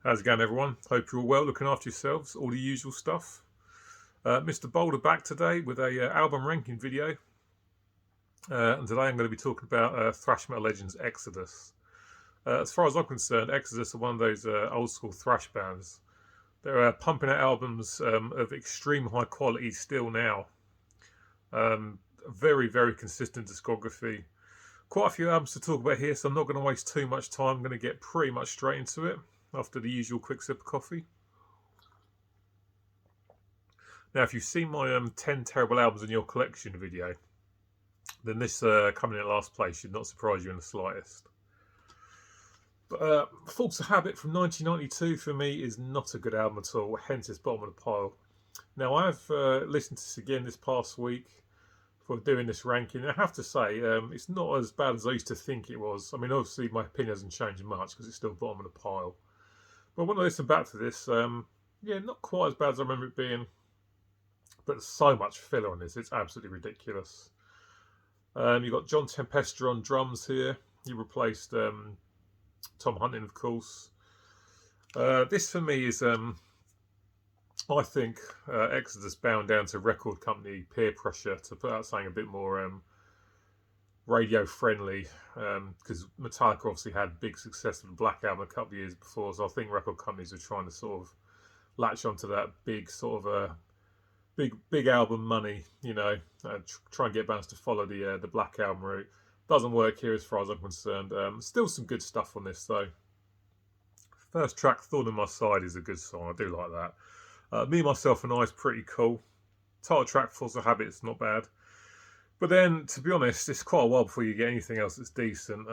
How's it going, everyone? Hope you're all well, looking after yourselves, all the usual stuff. Mr. Boulder back today with a album ranking video, and today I'm going to be talking about thrash metal legends Exodus. As far as I'm concerned, Exodus are one of those old school thrash bands. They're pumping out albums of extreme high quality still now. Very, very consistent discography. Quite a few albums to talk about here, so I'm not going to waste too much time. I'm going to get pretty much straight into it after the usual quick sip of coffee. Now, if you've seen my 10 terrible albums in your collection video, then this coming in last place should not surprise you in the slightest. But Force of Habit from 1992 for me is not a good album at all, hence it's bottom of the pile. Now, I've listened to this again this past week for doing this ranking. I have to say, it's not as bad as I used to think it was. I mean, obviously, my opinion hasn't changed much because it's still bottom of the pile. But when I listen back to this, yeah, not quite as bad as I remember it being. But there's so much filler on this, it's absolutely ridiculous. You've got John Tempesta on drums here. He replaced Tom Hunting, of course. This for me is, I think, Exodus bound down to record company peer pressure to put out something a bit more radio friendly. Because Metallica obviously had big success with the Black Album a couple of years before, so I think record companies were trying to sort of latch onto that big sort of big album money, you know, try and get bands to follow the Black Album route. Doesn't work here as far as I'm concerned. Still some good stuff on this though. First track, Thorn in My Side, is a good song. I do like that. Me, Myself and I is pretty cool. Title track, Force of Habit, is not bad. But then, to be honest, it's quite a while before you get anything else that's decent.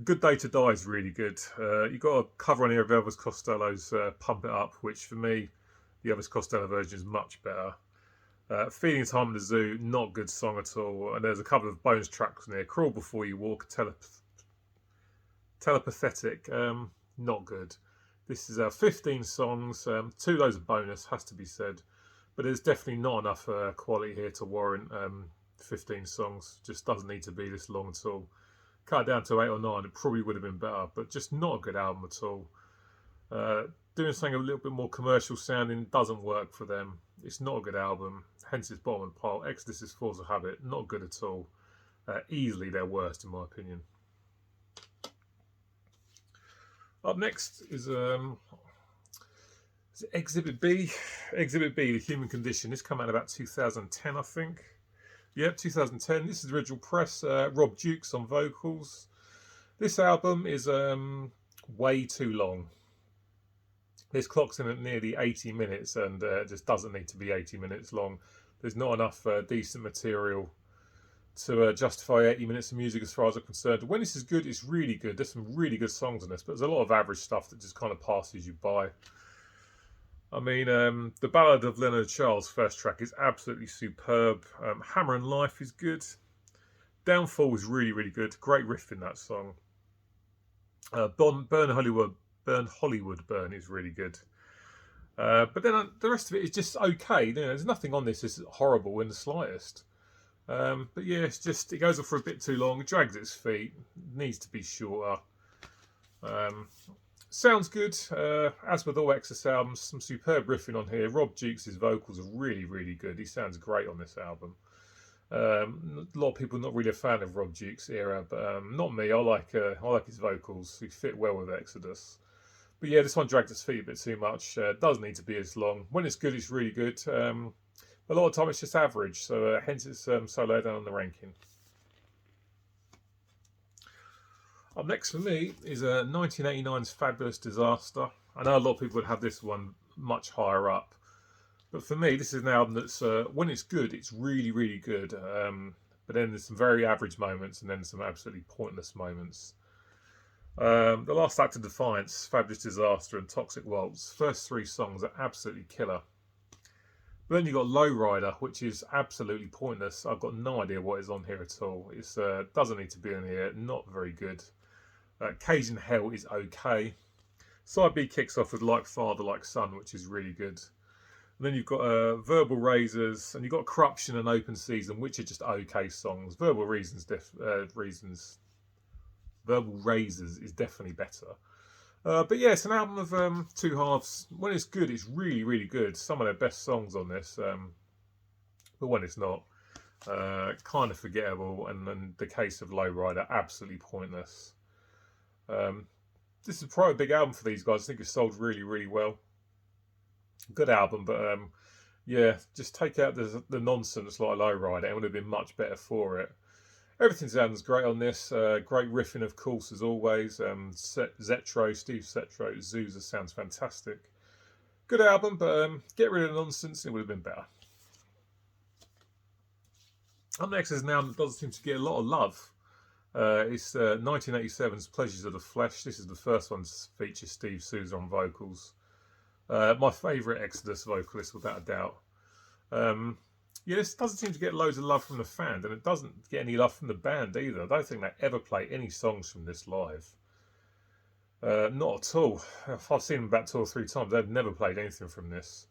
Good Day to Die is really good. You got a cover on here of Elvis Costello's Pump It Up, which for me, the Elvis Costello version is much better. Feeding Time in the Zoo, not good song at all. And there's a couple of bonus tracks in there. Crawl Before You Walk, Telepathetic, not good. This is 15 songs, 2 of those are bonus, has to be said. But there's definitely not enough quality here to warrant 15 songs. Just doesn't need to be this long at all. Cut it down to 8 or 9, it probably would have been better. But just not a good album at all. Doing something a little bit more commercial sounding doesn't work for them. It's not a good album, hence it's bottom of the pile. Exodus is Force of Habit, not good at all. Easily their worst, in my opinion. Up next is Exhibit B. Exhibit B, The Human Condition. This came out about 2010, I think. Yep, 2010. This is the original press. Rob Dukes on vocals. This album is way too long. This clocks in at nearly 80 minutes and just doesn't need to be 80 minutes long. There's not enough decent material to justify 80 minutes of music as far as I'm concerned. When this is good, it's really good. There's some really good songs on this, but there's a lot of average stuff that just kind of passes you by. I mean, the Ballad of Leonard Charles, first track, is absolutely superb. Hammer and Life is good. Downfall is really, really good. Great riff in that song. Burn Hollywood Burn is really good. But then the rest of it is just okay. You know, there's nothing on this that's horrible in the slightest. But yeah, it's just, it goes on for a bit too long, drags its feet, needs to be shorter. Sounds good. As with all Exodus albums, some superb riffing on here. Rob Dukes' vocals are really, really good. He sounds great on this album. A lot of people not really a fan of Rob Dukes' era, but not me. I like his vocals. He fit well with Exodus. But yeah, this one dragged its feet a bit too much. Doesn't need to be as long. When it's good, it's really good. A lot of time it's just average, so hence it's so low down on the ranking. Up next for me is 1989's Fabulous Disaster. I know a lot of people would have this one much higher up, but for me, this is an album that's, when it's good, it's really, really good. But then there's some very average moments and then some absolutely pointless moments. The Last Act of Defiance, Fabulous Disaster, and Toxic Waltz, first 3 songs are absolutely killer. But then you've got Lowrider, which is absolutely pointless. I've got no idea what is on here at all. It doesn't need to be on here, not very good. Cage in Hell is okay. Side B kicks off with Like Father, Like Son, which is really good. And then you've got Verbal Razors, and you've got Corruption and Open Season, which are just okay songs. Verbal Razors is definitely better. But yeah, it's an album of two halves. When it's good, it's really, really good. Some of their best songs on this. But when it's not, kind of forgettable. And then the case of Lowrider, absolutely pointless. This is probably a big album for these guys. I think it's sold really, really well. Good album, but yeah, just take out the nonsense like Lowrider. It would have been much better for it. Everything sounds great on this. Great riffing, of course, as always. Zetro, Steve Zetro, Zusa sounds fantastic. Good album, but get rid of the nonsense, it would have been better. Up next is an album that doesn't seem to get a lot of love. It's 1987's Pleasures of the Flesh. This is the first one to feature Steve Sousa on vocals. My favourite Exodus vocalist, without a doubt. Yeah, this doesn't seem to get loads of love from the fans, and it doesn't get any love from the band either. I don't think they ever play any songs from this live. Not at all. I've seen them about 2 or 3 times. They've never played anything from this.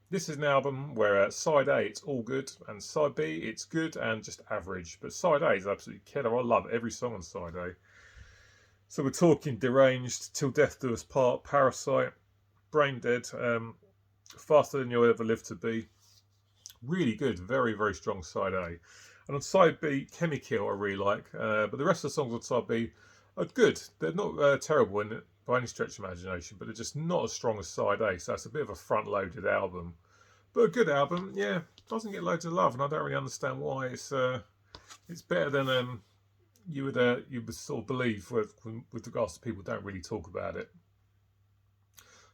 This is an album where side A, it's all good, and side B, it's good and just average. But side A is absolutely killer. I love every song on side A. So we're talking Deranged, Till Death Do Us Part, Parasite, Brain Dead, Faster Than You'll Ever Live to Be. Really good, very, very strong side A. And on side B, Chemikill I really like, but the rest of the songs on side B are good. They're not terrible by any stretch of imagination, but they're just not as strong as side A, so it's a bit of a front-loaded album. But a good album, yeah, doesn't get loads of love, and I don't really understand why. It's better than you would sort of believe with regards to people who don't really talk about it.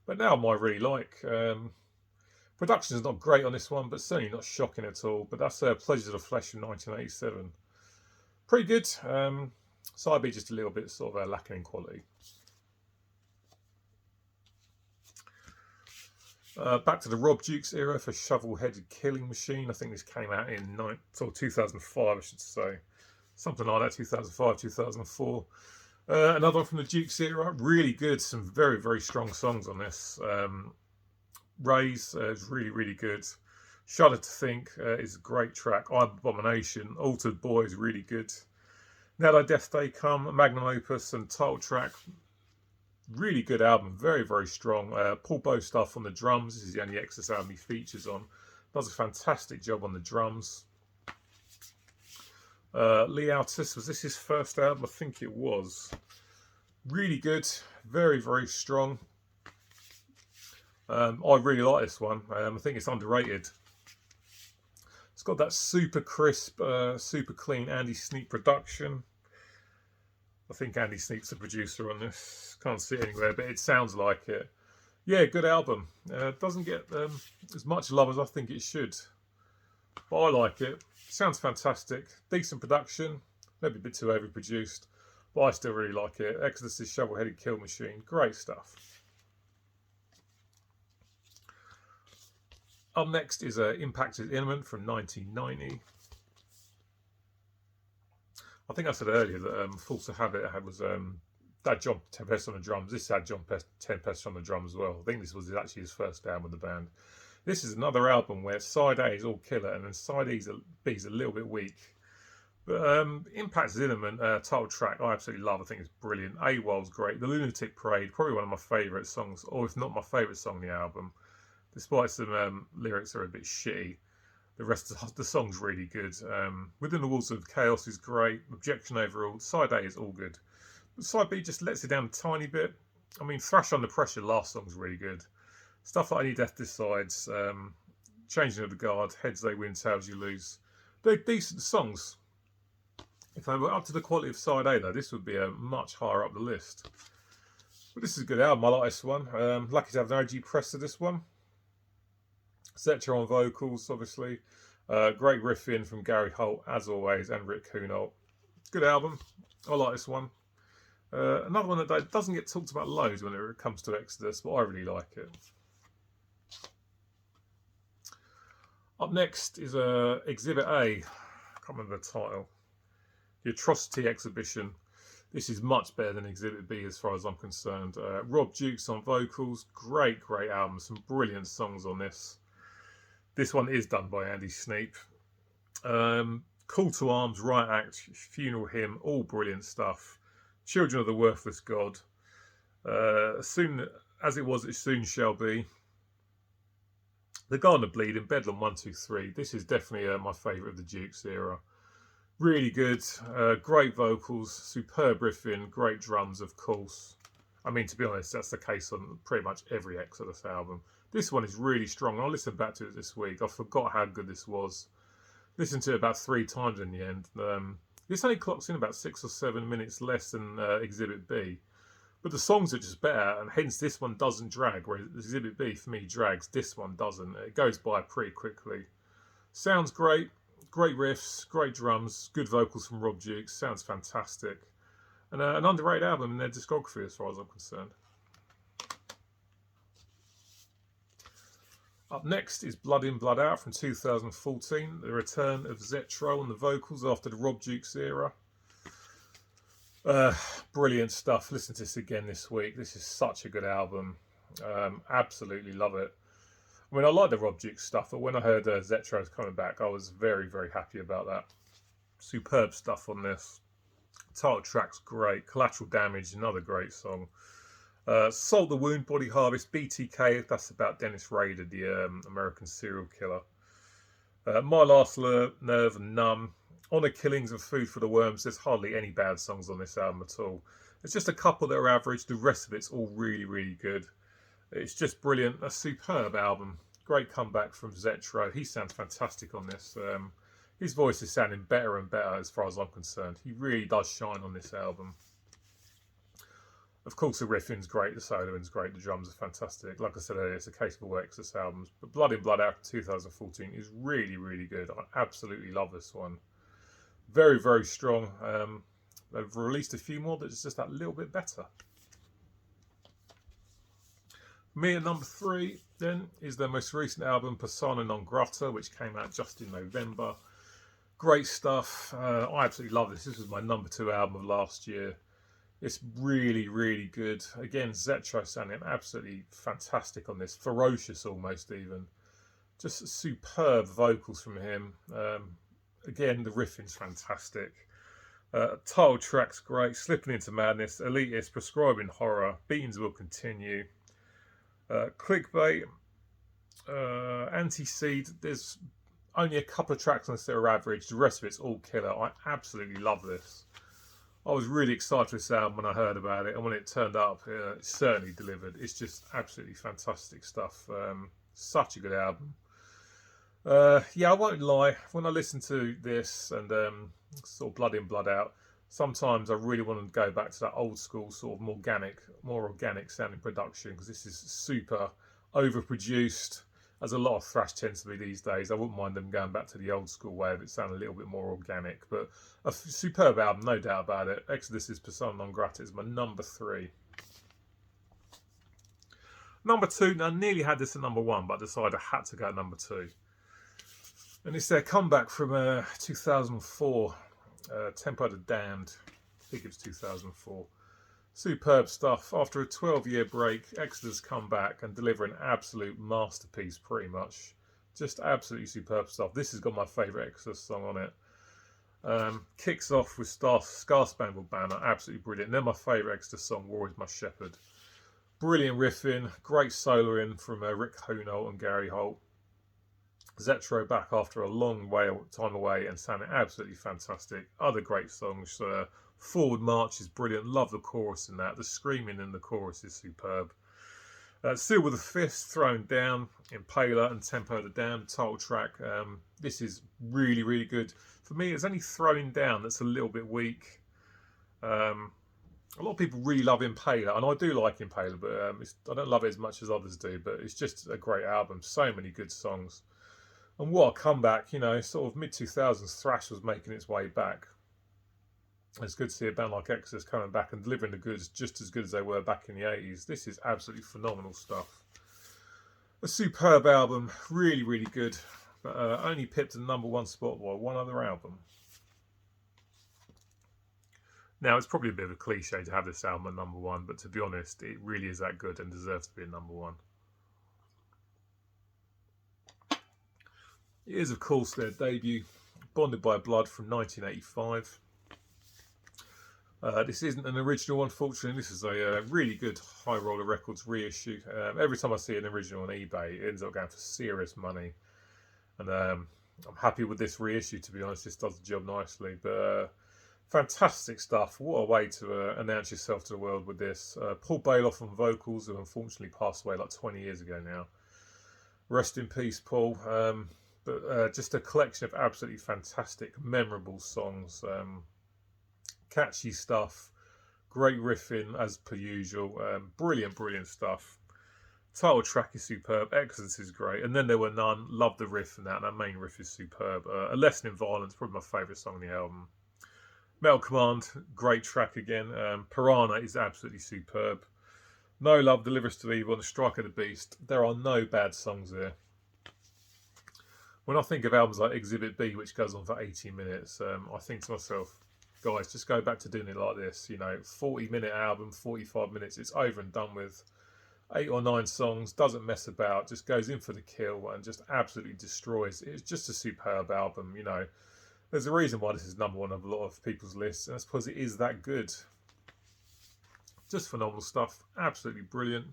But now I really like. Production is not great on this one, but certainly not shocking at all. But that's Pleasures of the Flesh from 1987. Pretty good. Side B just a little bit sort of lacking in quality. Back to the Rob Dukes era for Shovel-Headed Killing Machine. I think this came out in 2005, I should say. Something like that, 2005, 2004. Another one from the Dukes era. Really good. Some very, very strong songs on this. Raise is really, really good. Shudder to Think is a great track. Abomination, Altered Boy is really good. Now Thy Death Day Come, Magnum Opus and title track. Really good album, very, very strong. Paul Bostaph on the drums. This is the only Exodus album he features on. Does a fantastic job on the drums. Lee Altus, was this his first album? I think it was. Really good, very, very strong. I really like this one. I think it's underrated. It's got that super crisp, super clean Andy Sneap production. I think Andy Sneap's the producer on this. Can't see it anywhere, but it sounds like it. Yeah, good album. Doesn't get as much love as I think it should. But I like it. Sounds fantastic. Decent production. Maybe a bit too overproduced. But I still really like it. Exodus' Shovel-Headed Kill Machine. Great stuff. Up next is Impacted Instrument from 1990. I think I said earlier that Force of Habit was that John Tempest on the drums. This had John Tempest on the drums as well. I think this was actually his first album with the band. This is another album where side A is all killer and then side B is a little bit weak. But Impacted Instrument title track I absolutely love. I think it's brilliant. AWOL's great. The Lunatic Parade, probably one of my favourite songs, or if not my favourite song on the album. Despite some lyrics are a bit shitty, the rest of the song's really good. Within the Walls of Chaos is great. Objection Overruled. Side A is all good. But side B just lets it down a tiny bit. I mean, Thrash Under Pressure, last song's really good. Stuff like Any Death Decides, Changing of the Guard, Heads They Win, Tails You Lose. They're decent songs. If they were up to the quality of side A, though, this would be a much higher up the list. But this is a good album. I like this one. Lucky to have an OG press of this one. Zetro on vocals, obviously. Great riffing from Gary Holt, as always, and Rick Hunolt. Good album. I like this one. Another one that doesn't get talked about loads when it comes to Exodus, but I really like it. Up next is Exhibit A. I can't remember the title. The Atrocity Exhibition. This is much better than Exhibit B as far as I'm concerned. Rob Dukes on vocals. Great, great album. Some brilliant songs on this. This one is done by Andy Sneap. Call to Arms, Riot Act, Funeral Hymn, all brilliant stuff. Children of the Worthless God. Soon as it was, it soon shall be. The Garden of Bleeding, Bedlam 1, 2, 3. This is definitely my favourite of the Dukes era. Really good, great vocals, superb riffing, great drums, of course. I mean, to be honest, that's the case on pretty much every Exodus album. This one is really strong. I listened back to it this week. I forgot how good this was. Listened to it about 3 times in the end. This only clocks in about 6 or 7 minutes less than Exhibit B. But the songs are just better, and hence this one doesn't drag, whereas Exhibit B for me drags. This one doesn't. It goes by pretty quickly. Sounds great. Great riffs, great drums, good vocals from Rob Dukes. Sounds fantastic. And an underrated album in their discography as far as I'm concerned. Up next is Blood In, Blood Out from 2014. The return of Zetro on the vocals after the Rob Dukes era. Brilliant stuff. Listen to this again this week. This is such a good album. Absolutely love it. I mean, I like the Rob Dukes stuff, but when I heard Zetro's coming back, I was very, very happy about that. Superb stuff on this. Title track's great. Collateral Damage, another great song. Salt the Wound, Body Harvest, BTK, that's about Dennis Rader, the American serial killer. My Last Nerve and Numb. Honor Killings and Food for the Worms. There's hardly any bad songs on this album at all. There's just a couple that are average. The rest of it's all really, really good. It's just brilliant. A superb album. Great comeback from Zetro. He sounds fantastic on this. His voice is sounding better and better as far as I'm concerned. He really does shine on this album. Of course, the riffing's great, the soloing's great, the drums are fantastic. Like I said earlier, it's a case of all Exodus albums. But Blood In, Blood Out from 2014 is really, really good. I absolutely love this one. Very, very strong. They've released a few more that's just that little bit better. Me at number 3 then is their most recent album, Persona Non Grata, which came out just in November. Great stuff. I absolutely love this. This was my number 2 album of last year. It's really, really good. Again, Zetro sounding absolutely fantastic on this. Ferocious almost even. Just superb vocals from him. Again, the riffing's fantastic. Title track's great. Slipping Into Madness, Elitist, Prescribing Horror, Beatings Will Continue. Clickbait, Anti-Seed. There's only a couple of tracks on this that are average. The rest of it's all killer. I absolutely love this. I was really excited for this album when I heard about it, and when it turned up, it certainly delivered. It's just absolutely fantastic stuff. Such a good album. Yeah, I won't lie. When I listen to this and sort of Blood In, Blood Out, sometimes I really want to go back to that old school sort of more organic sounding production, because this is super overproduced, as a lot of thrash tends to be these days. I wouldn't mind them going back to the old school way of it sounding a little bit more organic, but a superb album, no doubt about it. Exodus's Persona Non Grata is my number 3. Number 2, now I nearly had this at number 1, but I decided I had to go at number 2. And it's their comeback from 2004, Tempo the Damned. I think it was 2004. Superb stuff. After a 12-year break, Exodus come back and deliver an absolute masterpiece, pretty much. Just absolutely superb stuff. This has got my favourite Exodus song on it. Kicks off with Star Spangled Banner, absolutely brilliant. And then my favourite Exodus song, War Is My Shepherd. Brilliant riffing, great soloing from Rick Hunolt and Gary Holt. Zetro back after a long time away and sounding absolutely fantastic. Other great songs. Forward March is brilliant. Love the chorus in that. The screaming in the chorus is superb. Still with a Fist, Thrown Down, Impaler and Tempo the Damned title track. This is really, really good. For me, it's only Throwing Down that's a little bit weak. A lot of people really love Impaler, and I do like Impaler, but I don't love it as much as others do. But it's just a great album. So many good songs. And what a comeback, you know, sort of mid-2000s thrash was making its way back. It's good to see a band like Exodus coming back and delivering the goods just as good as they were back in the 80s. This is absolutely phenomenal stuff. A superb album, really, really good, but only pipped to the number 1 spot by one other album. Now, it's probably a bit of a cliche to have this album at number 1, but to be honest, it really is that good and deserves to be at number 1. It is, of course, their debut, Bonded by Blood from 1985. This isn't an original, unfortunately. This is a really good High Roller Records reissue. Every time I see an original on eBay, it ends up going for serious money. And I'm happy with this reissue, to be honest. This does the job nicely. But fantastic stuff. What a way to announce yourself to the world with this. Paul Bailoff on vocals, who unfortunately passed away like 20 years ago now. Rest in peace, Paul. But just a collection of absolutely fantastic, memorable songs. Catchy stuff, great riffing as per usual, brilliant stuff. Title track is superb, Exodus is great, and then there were none. Love the riff and that main riff is superb. A Lesson in Violence, probably my favourite song on the album. Metal Command, great track again. Piranha is absolutely superb. No Love, Delivers to Evil, and The Strike of the Beast. There are no bad songs there. When I think of albums like Exhibit B, which goes on for 80 minutes, I think to myself, guys, just go back to doing it like this. 40-minute album, 45 minutes, it's over and done with. 8 or 9 songs, doesn't mess about, just goes in for the kill and just absolutely destroys. It's just a superb album. There's a reason why this is number one of a lot of people's lists, and that's because it is that good. Just phenomenal stuff, absolutely brilliant.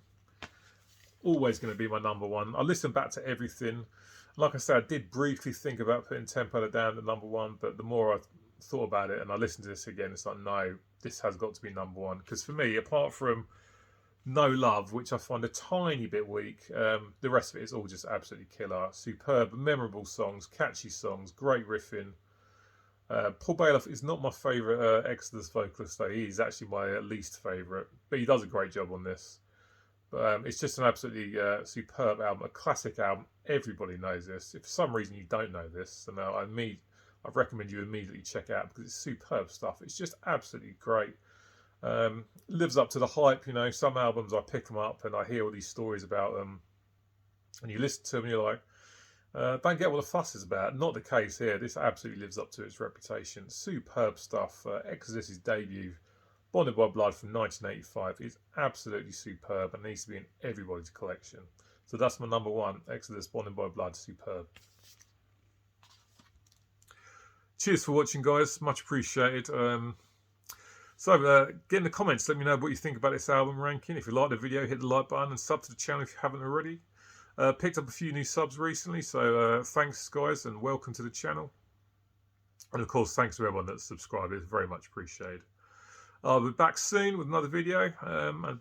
Always going to be my number one. I listen back to everything. Like I said, I did briefly think about putting Tempo down to number one, but the more I thought about it and I listened to this again, it's like, no, this has got to be number one. Because for me, apart from No Love, which I find a tiny bit weak, the rest of it is all just absolutely killer. Superb, memorable songs, catchy songs, great riffing. Paul Bailoff is not my favourite Exodus vocalist, though. He's actually my least favourite, but he does a great job on this. But it's just an absolutely superb album, a classic album. Everybody knows this. If for some reason you don't know this, then I recommend you immediately check it out because it's superb stuff. It's just absolutely great. Lives up to the hype. Some albums I pick them up and I hear all these stories about them, and you listen to them and you're like, don't get what the fuss is about. Not the case here. This absolutely lives up to its reputation. Superb stuff. Exodus's debut, Bonded by Blood from 1985, is absolutely superb and needs to be in everybody's collection. So that's my number one, Exodus, Bonded by Blood, superb. Cheers for watching, guys. Much appreciated. So get in the comments. Let me know what you think about this album ranking. If you like the video, hit the like button and sub to the channel if you haven't already. Picked up a few new subs recently, so thanks, guys, and welcome to the channel. And, of course, thanks to everyone that's subscribed. It's very much appreciated. I'll be back soon with another video.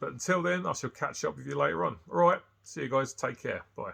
But until then, I shall catch up with you later on. All right. See you guys. Take care. Bye.